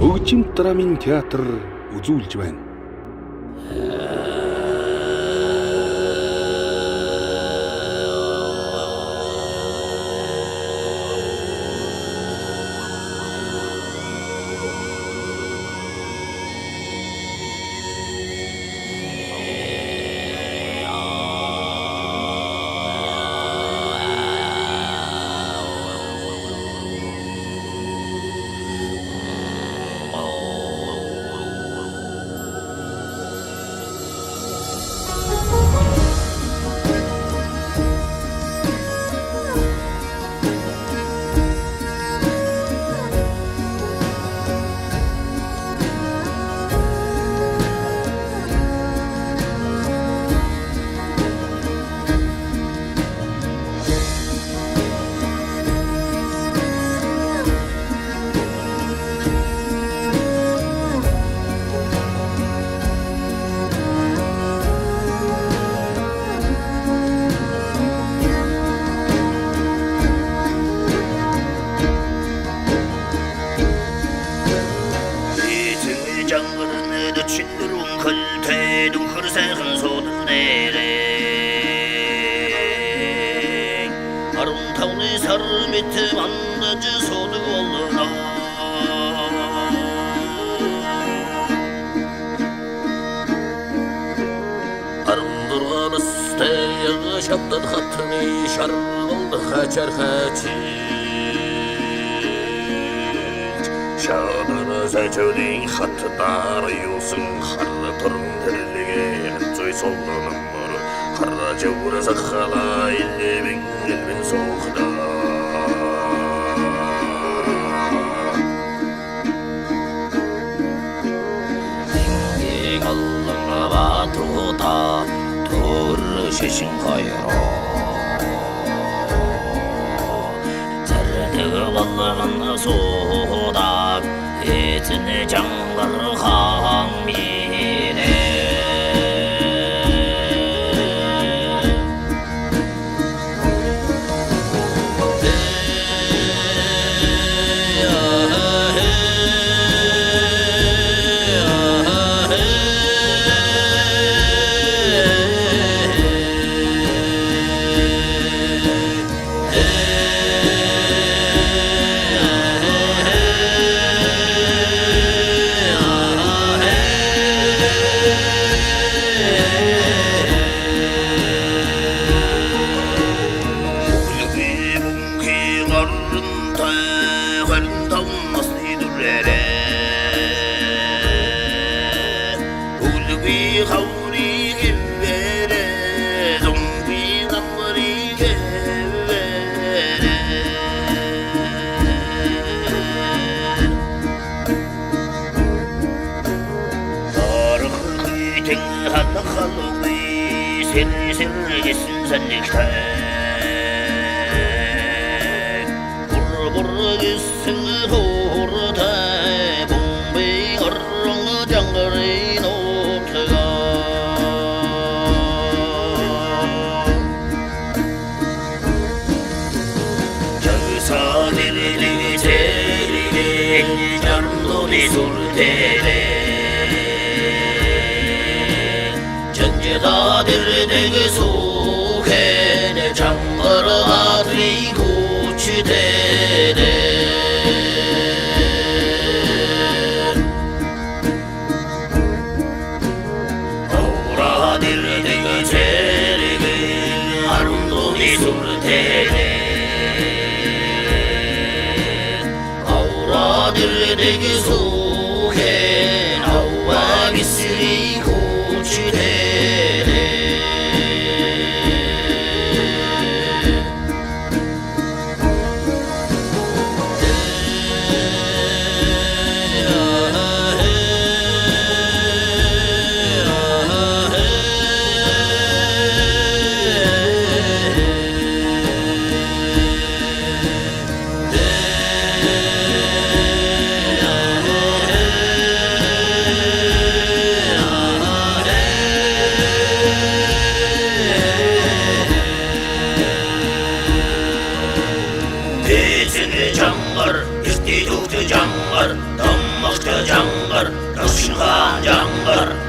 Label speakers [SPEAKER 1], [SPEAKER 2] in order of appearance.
[SPEAKER 1] Хөгжим драмын театр үзүүлж байна.
[SPEAKER 2] Şaptan hattını şarıldı haçar haçiç Şadını seçöldün hattılar yolsun Harlı torun terliğe hıtsoy sollanım var Harra cevura sakhala ilmin soğukta Dingi kallına batuta Şeşin hayro Zerreti balığın suda Etini canlar hamile Sirgesin senlikten Bur gitsin orta Bombi arranga cangarin ortaya Çağısa dirili terili Canluni surtele Cengeda dirdegi sukhene Cangar atri kuchitene Aura dirdegi terigi Arunduni surtene Aura dirdegi sukhene Aura misri kuchitene Canlar, isti tuktu canlar, dammakta жаңғыр, дос жинаған жаңғыр.